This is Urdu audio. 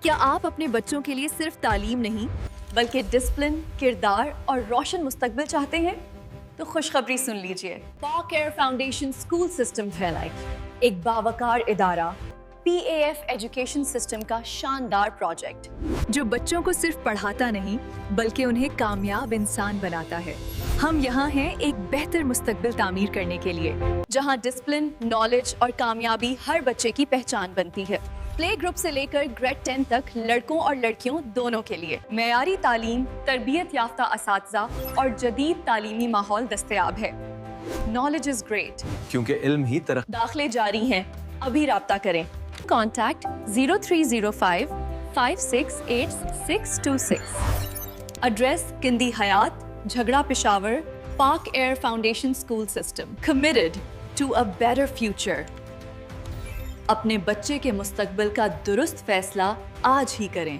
کیا آپ اپنے بچوں کے لیے صرف تعلیم نہیں بلکہ ڈسپلن، کردار اور روشن مستقبل چاہتے ہیں؟ تو خوشخبری سن لیجئے، پاک ایئر فاؤنڈیشن اسکول سسٹم پھیلائے، ایک باوقار ادارہ، PAF ایجوکیشن سسٹم کا شاندار پروجیکٹ جو بچوں کو صرف پڑھاتا نہیں بلکہ انہیں کامیاب انسان بناتا ہے۔ ہم یہاں ہیں ایک بہتر مستقبل تعمیر کرنے کے لیے، جہاں ڈسپلن، نالج اور کامیابی ہر بچے کی پہچان بنتی ہے۔ پلے گروپ سے لے کر گریڈ 10 تک لڑکوں اور لڑکیوں دونوں کے لیے معیاری تعلیم، تربیت یافتہ اساتذہ اور جدید تعلیمی ماحول دستیاب ہے۔ نالج از گریٹ کیونکہ علم ہی ترقی۔ داخلے جاری ہیں، ابھی رابطہ کریں۔ کانٹیکٹ 0305 568626۔ ایڈریس کندی حیات، Jhagra Peshawar, Pak air foundation school system, committed to a better future. اپنے بچے کے مستقبل کا درست فیصلہ آج ہی کریں۔